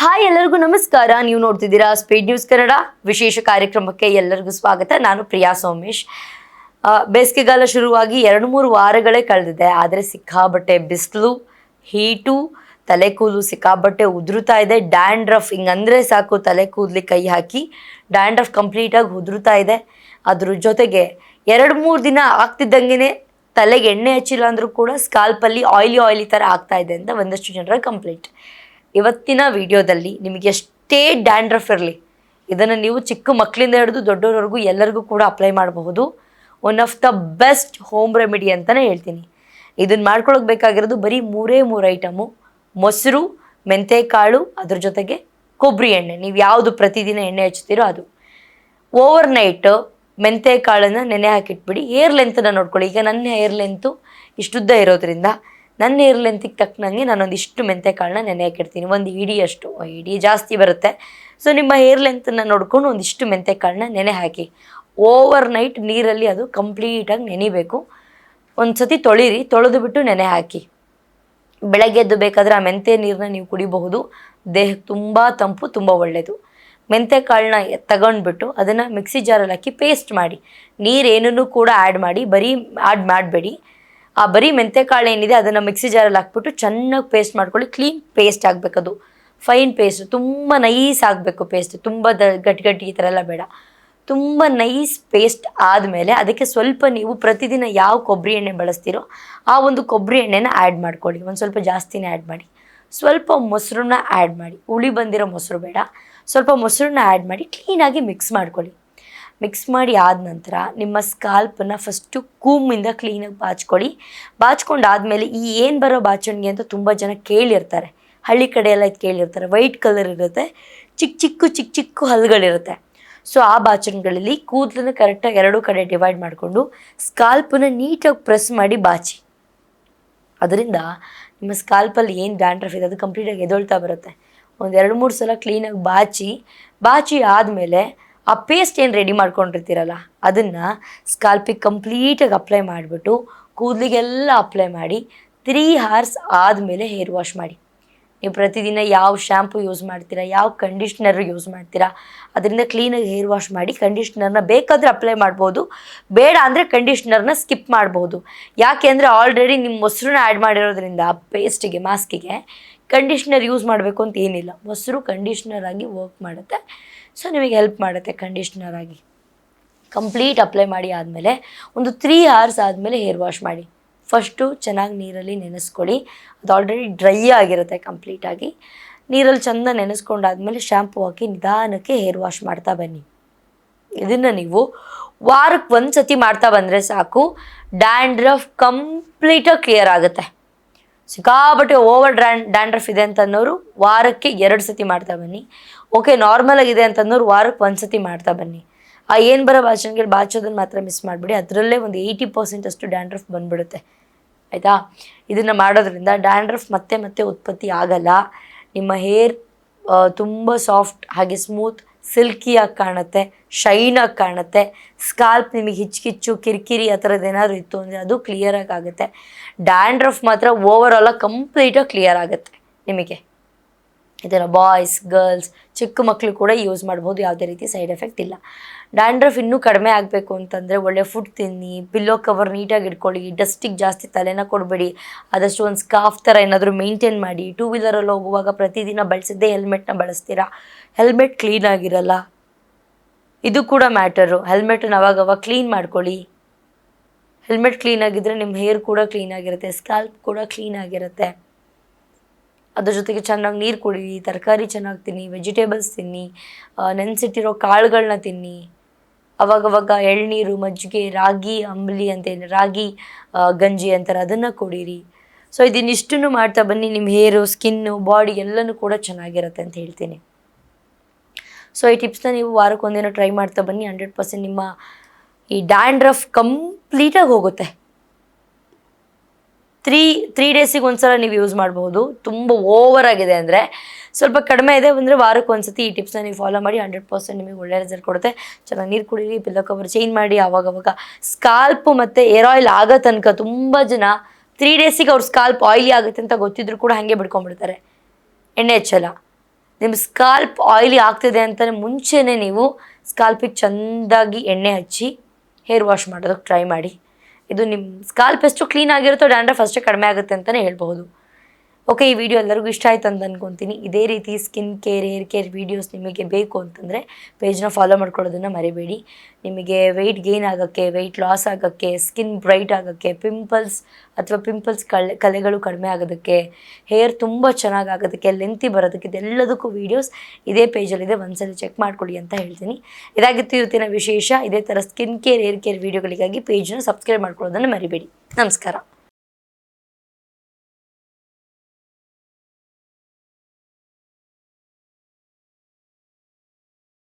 Hi ಎಲ್ಲರಿಗೂ ನಮಸ್ಕಾರ. ನೀವು ನೋಡ್ತಿದ್ದೀರಾ ಸ್ಪೀಡ್ ನ್ಯೂಸ್ ಕನ್ನಡ ವಿಶೇಷ ಕಾರ್ಯಕ್ರಮಕ್ಕೆ ಎಲ್ಲರಿಗೂ ಸ್ವಾಗತ. ನಾನು ಪ್ರಿಯಾ ಸೋಮೇಶ್. ಬೇಸಿಗೆಗಾಲ ಶುರುವಾಗಿ 2-3 ವಾರಗಳೇ ಕಳೆದಿದೆ. ಆದರೆ ಸಿಕ್ಕಾಬಟ್ಟೆ ಬಿಸಿಲು, ಹೀಟು, ತಲೆ ಕೂದಲು ಸಿಕ್ಕಾಬಟ್ಟೆ ಉದುರುತ್ತಾ ಇದೆ. ಡ್ಯಾಂಡ್ರಫ್ ಹಿಂಗಂದ್ರೆ ಸಾಕು ತಲೆ ಕೂದಲಿ ಕೈ ಹಾಕಿ ಡ್ಯಾಂಡ್ರಫ್ ಕಂಪ್ಲೀಟಾಗಿ ಉದುರುತ್ತಾ ಇದೆ. ಅದ್ರ ಜೊತೆಗೆ 2-3 ದಿನ ಆಗ್ತಿದ್ದಂಗೆ ತಲೆಗೆ ಎಣ್ಣೆ ಹಚ್ಚಿಲ್ಲ ಅಂದರೂ ಕೂಡ ಸ್ಕಾಲ್ಪಲ್ಲಿ ಆಯಿಲಿ ಥರ ಆಗ್ತಾ ಇದೆ ಅಂತ ಒಂದಷ್ಟು ಜನರ ಕಂಪ್ಲೇಂಟ್. ಇವತ್ತಿನ ವಿಡಿಯೋದಲ್ಲಿ ನಿಮಗೆ ಎಷ್ಟೇ ಡ್ಯಾಂಡ್ರಫ್ ಇರಲಿ, ಇದನ್ನು ನೀವು ಚಿಕ್ಕ ಮಕ್ಕಳಿಂದ ಹಿಡಿದು ದೊಡ್ಡವರವರೆಗೂ ಎಲ್ಲರಿಗೂ ಕೂಡ ಅಪ್ಲೈ ಮಾಡಬಹುದು. One of the best home remedy ಅಂತಲೇ ಹೇಳ್ತೀನಿ. ಇದನ್ನು ಮಾಡ್ಕೊಳ್ಳೋಕೆ ಬೇಕಾಗಿರೋದು ಬರೀ 3 ಐಟಮು: ಮೊಸರು, ಮೆಂತೆಕಾಳು, ಅದ್ರ ಜೊತೆಗೆ ಕೊಬ್ಬರಿ ಎಣ್ಣೆ. ನೀವು ಯಾವುದು ಪ್ರತಿದಿನ ಎಣ್ಣೆ ಹಚ್ತೀರೋ ಅದು. ಓವರ್ ನೈಟ್ ಮೆಂತೆಕಾಳನ್ನು ನೆನೆ ಹಾಕಿಟ್ಬಿಡಿ. ಹೇರ್ ಲೆಂತನ್ನು ನೋಡ್ಕೊಳ್ಳಿ. ಈಗ ನನ್ನ ಹೇರ್ ಲೆಂತು ಇಷ್ಟುದ್ದ ಇರೋದ್ರಿಂದ ನನ್ನ ಹೇರ್ ಲೆಂತಿಗೆ ತಕ್ಕನಂಗೆ ನಾನೊಂದಿಷ್ಟು ಮೆಂತೆಕಾಳನ್ನ ನೆನೆ ಹಾಕಿಡ್ತೀನಿ. ಒಂದು ಇಡಿಯಷ್ಟು, ಇಡಿ ಜಾಸ್ತಿ ಬರುತ್ತೆ. ಸೊ ನಿಮ್ಮ ಹೇರ್ ಲೆಂತನ್ನು ನೋಡ್ಕೊಂಡು ಒಂದಿಷ್ಟು ಮೆಂತೆಕಾಳನ್ನ ನೆನೆ ಹಾಕಿ ಓವರ್ ನೈಟ್ ನೀರಲ್ಲಿ ಅದು ಕಂಪ್ಲೀಟಾಗಿ ನೆನಿಬೇಕು. ಒಂದು ಸತಿ ತೊಳಿರಿ, ತೊಳೆದು ಬಿಟ್ಟು ನೆನೆ ಹಾಕಿ. ಬೆಳಗ್ಗೆ ಎದ್ದು ಬೇಕಾದರೆ ಆ ಮೆಂತೆ ನೀರನ್ನ ನೀವು ಕುಡಿಬಹುದು. ದೇಹಕ್ಕೆ ತುಂಬ ತಂಪು, ತುಂಬ ಒಳ್ಳೆಯದು. ಮೆಂತೆಕಾಳನ್ನ ತಗೊಂಡ್ಬಿಟ್ಟು ಅದನ್ನು ಮಿಕ್ಸಿ ಜಾರಲ್ಲಿ ಹಾಕಿ ಪೇಸ್ಟ್ ಮಾಡಿ. ನೀರೇನೂ ಕೂಡ ಆ್ಯಡ್ ಮಾಡಬೇಡಿ. ಆ ಬರೀ ಮೆಂತೆಕಾಳು ಏನಿದೆ ಅದನ್ನು ಮಿಕ್ಸಿ ಜಾರಲ್ಲಿ ಹಾಕ್ಬಿಟ್ಟು ಚೆನ್ನಾಗಿ ಪೇಸ್ಟ್ ಮಾಡ್ಕೊಳ್ಳಿ. ಕ್ಲೀನ್ ಪೇಸ್ಟ್ ಆಗಬೇಕದು, ಫೈನ್ ಪೇಸ್ಟ್, ತುಂಬ ನೈಸ್ ಆಗಬೇಕು ಪೇಸ್ಟ್. ತುಂಬ ಗಟ್ಟಿ ಈ ಥರ ಎಲ್ಲ ಬೇಡ. ತುಂಬ ನೈಸ್ ಪೇಸ್ಟ್ ಆದಮೇಲೆ ಅದಕ್ಕೆ ಸ್ವಲ್ಪ ನೀವು ಪ್ರತಿದಿನ ಯಾವ ಕೊಬ್ಬರಿ ಎಣ್ಣೆ ಬಳಸ್ತೀರೋ ಆ ಒಂದು ಕೊಬ್ಬರಿ ಎಣ್ಣೆನ ಆ್ಯಡ್ ಮಾಡ್ಕೊಳ್ಳಿ. ಒಂದು ಸ್ವಲ್ಪ ಜಾಸ್ತಿನೇ ಆ್ಯಡ್ ಮಾಡಿ. ಸ್ವಲ್ಪ ಮೊಸರನ್ನ ಆ್ಯಡ್ ಮಾಡಿ. ಹುಳಿ ಬಂದಿರೋ ಮೊಸರು ಬೇಡ, ಸ್ವಲ್ಪ ಮೊಸರನ್ನ ಆ್ಯಡ್ ಮಾಡಿ ಕ್ಲೀನಾಗಿ ಮಿಕ್ಸ್ ಮಾಡ್ಕೊಳ್ಳಿ. ಮಿಕ್ಸ್ ಮಾಡಿ ಆದ ನಂತರ ನಿಮ್ಮ ಸ್ಕಾಲ್ಪನ್ನು ಫಸ್ಟು ಕೂಮಿಂದ ಕ್ಲೀನಾಗಿ ಬಾಚ್ಕೊಂಡಾದಮೇಲೆ ಈ ಏನು ಬರೋ ಬಾಚಣಿಗೆ ಅಂತ ತುಂಬ ಜನ ಕೇಳಿರ್ತಾರೆ. ಹಳ್ಳಿ ಕಡೆ ಎಲ್ಲ ಇದು ಕೇಳಿರ್ತಾರೆ. ವೈಟ್ ಕಲರ್ ಇರುತ್ತೆ, ಚಿಕ್ಕ ಚಿಕ್ಕ ಹಲ್ಲುಗಳಿರುತ್ತೆ. ಸೊ ಆ ಬಾಚಣಿಗಳಲ್ಲಿ ಕೂದಲನ್ನು ಕರೆಕ್ಟಾಗಿ 2 ಕಡೆ ಡಿವೈಡ್ ಮಾಡಿಕೊಂಡು ಸ್ಕಾಲ್ಪನ್ನು ನೀಟಾಗಿ ಪ್ರೆಸ್ ಮಾಡಿ ಬಾಚಿ. ಅದರಿಂದ ನಿಮ್ಮ ಸ್ಕಾಲ್ಪಲ್ಲಿ ಏನು ಡ್ಯಾಂಡ್ರಫ್ ಇದೆ ಅದು ಕಂಪ್ಲೀಟಾಗಿ ಎದೊಳ್ತಾ ಬರುತ್ತೆ. ಒಂದು 2-3 ಸಲ ಕ್ಲೀನಾಗಿ ಬಾಚಿ ಆದಮೇಲೆ ಆ ಪೇಸ್ಟ್ ಏನು ರೆಡಿ ಮಾಡ್ಕೊಂಡಿರ್ತೀರಲ್ಲ ಅದನ್ನು ಸ್ಕಾಲ್ಪಿಗೆ ಕಂಪ್ಲೀಟಾಗಿ ಅಪ್ಲೈ ಮಾಡಿಬಿಟ್ಟು ಕೂದಲಿಗೆಲ್ಲ ಅಪ್ಲೈ ಮಾಡಿ 3 hours ಆದಮೇಲೆ ಹೇರ್ ವಾಶ್ ಮಾಡಿ. ನೀವು ಪ್ರತಿದಿನ ಯಾವ ಶ್ಯಾಂಪು ಯೂಸ್ ಮಾಡ್ತೀರಾ, ಯಾವ ಕಂಡೀಷ್ನರ್ ಯೂಸ್ ಮಾಡ್ತೀರಾ ಅದರಿಂದ ಕ್ಲೀನಾಗಿ ಹೇರ್ ವಾಶ್ ಮಾಡಿ ಕಂಡೀಷ್ನರ್ನ ಬೇಕಾದರೆ ಅಪ್ಲೈ ಮಾಡ್ಬೋದು, ಬೇಡ ಅಂದರೆ ಕಂಡೀಷ್ನರ್ನ ಸ್ಕಿಪ್ ಮಾಡ್ಬೋದು. ಯಾಕೆ ಅಂದರೆ ಆಲ್ರೆಡಿ ನಿಮ್ಮ ಮೊಸರನ್ನ ಆ್ಯಡ್ ಮಾಡಿರೋದ್ರಿಂದ ಪೇಸ್ಟಿಗೆ, ಮಾಸ್ಕಿಗೆ ಕಂಡೀಷ್ನರ್ ಯೂಸ್ ಮಾಡಬೇಕು ಅಂತ ಏನಿಲ್ಲ. ಮೊಸರು ಕಂಡೀಷ್ನರ್ ಆಗಿ ವರ್ಕ್ ಮಾಡುತ್ತೆ. ಸೊ ನಿಮಗೆ ಹೆಲ್ಪ್ ಮಾಡುತ್ತೆ ಕಂಡೀಷ್ನರ್ ಆಗಿ. ಕಂಪ್ಲೀಟ್ ಅಪ್ಲೈ ಮಾಡಿ ಆದಮೇಲೆ ಒಂದು 3 hours ಆದಮೇಲೆ ಹೇರ್ ವಾಶ್ ಮಾಡಿ. ಫಸ್ಟು ಚೆನ್ನಾಗಿ ನೀರಲ್ಲಿ ನೆನೆಸ್ಕೊಳ್ಳಿ. ಅದು ಆಲ್ರೆಡಿ ಡ್ರೈ ಆಗಿರುತ್ತೆ ಕಂಪ್ಲೀಟಾಗಿ. ನೀರಲ್ಲಿ ಚೆಂದ ನೆನೆಸ್ಕೊಂಡಾದ್ಮೇಲೆ ಶ್ಯಾಂಪು ಹಾಕಿ ನಿಧಾನಕ್ಕೆ ಹೇರ್ ವಾಶ್ ಮಾಡ್ತಾ ಬನ್ನಿ. ಇದನ್ನು ನೀವು ವಾರಕ್ಕೆ 1 ಸತಿ ಮಾಡ್ತಾ ಬಂದರೆ ಸಾಕು. ಡ್ಯಾಂಡ್ರಫ್ ಕಂಪ್ಲೀಟಾಗಿ ಕ್ಲಿಯರ್ ಆಗುತ್ತೆ. ಸಿಕ್ಕಾಬಟ್ಟೆ ಓವರ್ ಡ್ಯಾಂಡ್ರಫ್ ಇದೆ ಅಂತನ್ನೋರು ವಾರಕ್ಕೆ 2 ಸತಿ ಮಾಡ್ತಾ ಬನ್ನಿ. ಓಕೆ, ನಾರ್ಮಲ್ ಆಗಿದೆ ಅಂತಂದವ್ರು ವಾರಕ್ಕೆ 1 ಸತಿ ಮಾಡ್ತಾ ಬನ್ನಿ. ಆ ಏನು ಬರೋ ಬಾಚೋದನ್ನು ಮಾತ್ರ ಮಿಸ್ ಮಾಡಿಬಿಡಿ. ಅದರಲ್ಲೇ ಒಂದು 80% ಅಷ್ಟು ಡ್ಯಾಂಡ್ರಫ್ ಬಂದುಬಿಡುತ್ತೆ. ಆಯಿತಾ? ಇದನ್ನು ಮಾಡೋದ್ರಿಂದ ಡ್ಯಾಂಡ್ರಫ್ ಮತ್ತೆ ಉತ್ಪತ್ತಿ ಆಗಲ್ಲ. ನಿಮ್ಮ ಹೇರ್ ತುಂಬ ಸಾಫ್ಟ್ ಹಾಗೆ ಸ್ಮೂತ್, ಸಿಲ್ಕಿಯಾಗಿ ಕಾಣುತ್ತೆ, ಶೈನಾಗಿ ಕಾಣುತ್ತೆ. ಸ್ಕಾಲ್ಪ್ ನಿಮಗೆ ಹಿಚ್ಕಿಚ್ಚು, ಕಿರಿಕಿರಿ ಆ ಥರದ್ದು ಏನಾದರೂ ಇತ್ತು ಅಂದರೆ ಅದು ಕ್ಲಿಯರಾಗಿ ಆಗುತ್ತೆ. ಡ್ಯಾಂಡ್ರಫ್ ಮಾತ್ರ ಓವರಾಲಾಗಿ ಕಂಪ್ಲೀಟಾಗಿ ಕ್ಲಿಯರ್ ಆಗುತ್ತೆ ನಿಮಗೆ. ಇದನ್ನು ಬಾಯ್ಸ್, ಗರ್ಲ್ಸ್, ಚಿಕ್ಕ ಮಕ್ಕಳು ಕೂಡ ಯೂಸ್ ಮಾಡ್ಬೋದು. ಯಾವುದೇ ರೀತಿ ಸೈಡ್ ಎಫೆಕ್ಟ್ ಇಲ್ಲ. ಡ್ಯಾಂಡ್ರಫ್ ಇನ್ನೂ ಕಡಿಮೆ ಆಗಬೇಕು ಅಂತಂದರೆ ಒಳ್ಳೆ ಫುಡ್ ತಿನ್ನಿ, ಪಿಲ್ಲೋ ಕವರ್ ನೀಟಾಗಿ ಇಟ್ಕೊಳ್ಳಿ, ಡಸ್ಟಿಗೆ ಜಾಸ್ತಿ ತಲೆನ ಕೊಡಬೇಡಿ. ಆದಷ್ಟು ಒಂದು ಸ್ಕಾರ್ಫ್ ಥರ ಏನಾದರೂ ಮೇಂಟೈನ್ ಮಾಡಿ. 2 ವೀಲರಲ್ಲಿ ಹೋಗುವಾಗ ಪ್ರತಿದಿನ ಬಳಸಿದ್ದೇ ಹೆಲ್ಮೆಟ್ನ ಬಳಸ್ತೀರಾ, ಹೆಲ್ಮೆಟ್ ಕ್ಲೀನಾಗಿರಲ್ಲ. ಇದು ಕೂಡ ಮ್ಯಾಟರು. ಹೆಲ್ಮೆಟನ್ನು ಅವಾಗವಾಗ ಕ್ಲೀನ್ ಮಾಡ್ಕೊಳ್ಳಿ. ಹೆಲ್ಮೆಟ್ ಕ್ಲೀನಾಗಿದ್ದರೆ ನಿಮ್ಮ ಹೇರ್ ಕೂಡ ಕ್ಲೀನಾಗಿರುತ್ತೆ, ಸ್ಕಾಲ್ಪ್ ಕೂಡ ಕ್ಲೀನಾಗಿರುತ್ತೆ. ಅದ್ರ ಜೊತೆಗೆ ಚೆನ್ನಾಗಿ ನೀರು ಕುಡೀರಿ, ತರಕಾರಿ ಚೆನ್ನಾಗಿ ತಿನ್ನಿ, ವೆಜಿಟೇಬಲ್ಸ್ ತಿನ್ನಿ, ನೆನೆಸಿಟ್ಟಿರೋ ಕಾಳುಗಳನ್ನ ತಿನ್ನಿ. ಅವಾಗವಾಗ ಎಳ್ನೀರು, ಮಜ್ಜಿಗೆ, ರಾಗಿ ಅಂಬಲಿ ಅಂತೇನು, ರಾಗಿ ಗಂಜಿ ಅಂತಾರೆ, ಅದನ್ನು ಕುಡೀರಿ. ಸೊ ಇದನ್ನಿಷ್ಟನ್ನು ಮಾಡ್ತಾ ಬನ್ನಿ. ನಿಮ್ಮ ಹೇರು, ಸ್ಕಿನ್ನು, ಬಾಡಿ ಎಲ್ಲನೂ ಕೂಡ ಚೆನ್ನಾಗಿರುತ್ತೆ ಅಂತ ಹೇಳ್ತೀನಿ. ಸೊ ಈ ಟಿಪ್ಸ್ನ ನೀವು ವಾರಕ್ಕೆ 1 ದಿನ ಟ್ರೈ ಮಾಡ್ತಾ ಬನ್ನಿ. 100% ನಿಮ್ಮ ಈ ಡ್ಯಾಂಡ್ರಫ್ ಕಂಪ್ಲೀಟಾಗಿ ಹೋಗುತ್ತೆ. 3 ಡೇಸಿಗೆ ಒಂದ್ಸಲ ನೀವು ಯೂಸ್ ಮಾಡಬಹುದು. ತುಂಬ ಓವರ್ ಆಗಿದೆ ಅಂದರೆ, ಸ್ವಲ್ಪ ಕಡಿಮೆ ಇದೆ ಅಂದರೆ ವಾರಕ್ಕೆ 1 ಸತಿ ಈ ಟಿಪ್ಸ್ನ ನೀವು ಫಾಲೋ ಮಾಡಿ. 100% ನಿಮಗೆ ಒಳ್ಳೆ ರಿಸಲ್ಟ್ ಕೊಡುತ್ತೆ. ಚೆನ್ನಾಗಿ ನೀರು ಕುಡೀರಿ, ಪಿಲ್ಲೋ ಕವರ್ ಚೇಂಜ್ ಮಾಡಿ. ಆವಾಗವಾಗ ಸ್ಕಾಲ್ಪು ಮತ್ತು ಏರ್ ಆಯಿಲ್ ಆಗೋ ತನಕ ತುಂಬ ಜನ 3 ಡೇಸಿಗೆ ಅವ್ರ ಸ್ಕಾಲ್ಪ್ ಆಯಿಲಿ ಆಗುತ್ತೆ ಅಂತ ಗೊತ್ತಿದ್ರು ಕೂಡ ಹಾಗೆ ಬಿಡ್ಕೊಂಡ್ಬಿಡ್ತಾರೆ, ಎಣ್ಣೆ ಹಚ್ಚಲ್ಲ. ನಿಮ್ಮ ಸ್ಕಾಲ್ಪ್ ಆಯಿಲಿ ಆಗ್ತಿದೆ ಅಂತಲೇ ಮುಂಚೆನೇ ನೀವು ಸ್ಕಾಲ್ಪಿಗೆ ಚೆಂದಾಗಿ ಎಣ್ಣೆ ಹಚ್ಚಿ ಹೇರ್ ವಾಶ್ ಮಾಡೋದಕ್ಕೆ ಟ್ರೈ ಮಾಡಿ. ಇದು ನಿಮ್ಮ ಸ್ಕಾಲ್ಪ್ ಎಷ್ಟು ಕ್ಲೀನ್ ಆಗಿರುತ್ತೋ ಡ್ಯಾಂಡ್ರಫ್ ಅಷ್ಟೇ ಕಡಿಮೆ ಆಗುತ್ತೆ ಅಂತಲೇ ಹೇಳ್ಬಹುದು. ಓಕೆ, ಈ ವಿಡಿಯೋ ಎಲ್ಲರಿಗೂ ಇಷ್ಟ ಆಯ್ತು ಅಂತ ಅಂದ್ಕೊತೀನಿ. ಇದೇ ರೀತಿ skin care, hair care videos ನಿಮಗೆ ಬೇಕು ಅಂತಂದರೆ ಪೇಜ್ನ ಫಾಲೋ ಮಾಡ್ಕೊಳ್ಳೋದನ್ನು ಮರಿಬೇಡಿ. ನಿಮಗೆ ವೆಯ್ಟ್ ಗೇನ್ ಆಗೋಕ್ಕೆ, ವೆಯ್ಟ್ ಲಾಸ್ ಆಗೋಕ್ಕೆ, ಸ್ಕಿನ್ ಬ್ರೈಟ್ ಆಗೋಕ್ಕೆ, ಪಿಂಪಲ್ಸ್ ಕಲೆಗಳು ಕಡಿಮೆ ಆಗೋದಕ್ಕೆ, ಹೇರ್ ತುಂಬ ಚೆನ್ನಾಗಿ ಆಗೋದಕ್ಕೆ, ಲೆಂತಿ ಬರೋದಕ್ಕೆ, ಇದೆಲ್ಲದಕ್ಕೂ ವೀಡಿಯೋಸ್ ಇದೇ ಪೇಜಲ್ಲಿದೆ, ಒಂದ್ಸಲ ಚೆಕ್ ಮಾಡ್ಕೊಳ್ಳಿ ಅಂತ ಹೇಳ್ತೀನಿ. ಇದಾಗಿತ್ತು ಇವತ್ತಿನ ವಿಶೇಷ. ಇದೇ ಥರ ಸ್ಕಿನ್ ಕೇರ್, ಹೇರ್ ಕೇರ್ ವೀಡಿಯೋಗಳಿಗಾಗಿ ಪೇಜ್ನ ಸಬ್ಸ್ಕ್ರೈಬ್ ಮಾಡ್ಕೊಳ್ಳೋದನ್ನು ಮರಿಬೇಡಿ. ನಮಸ್ಕಾರ.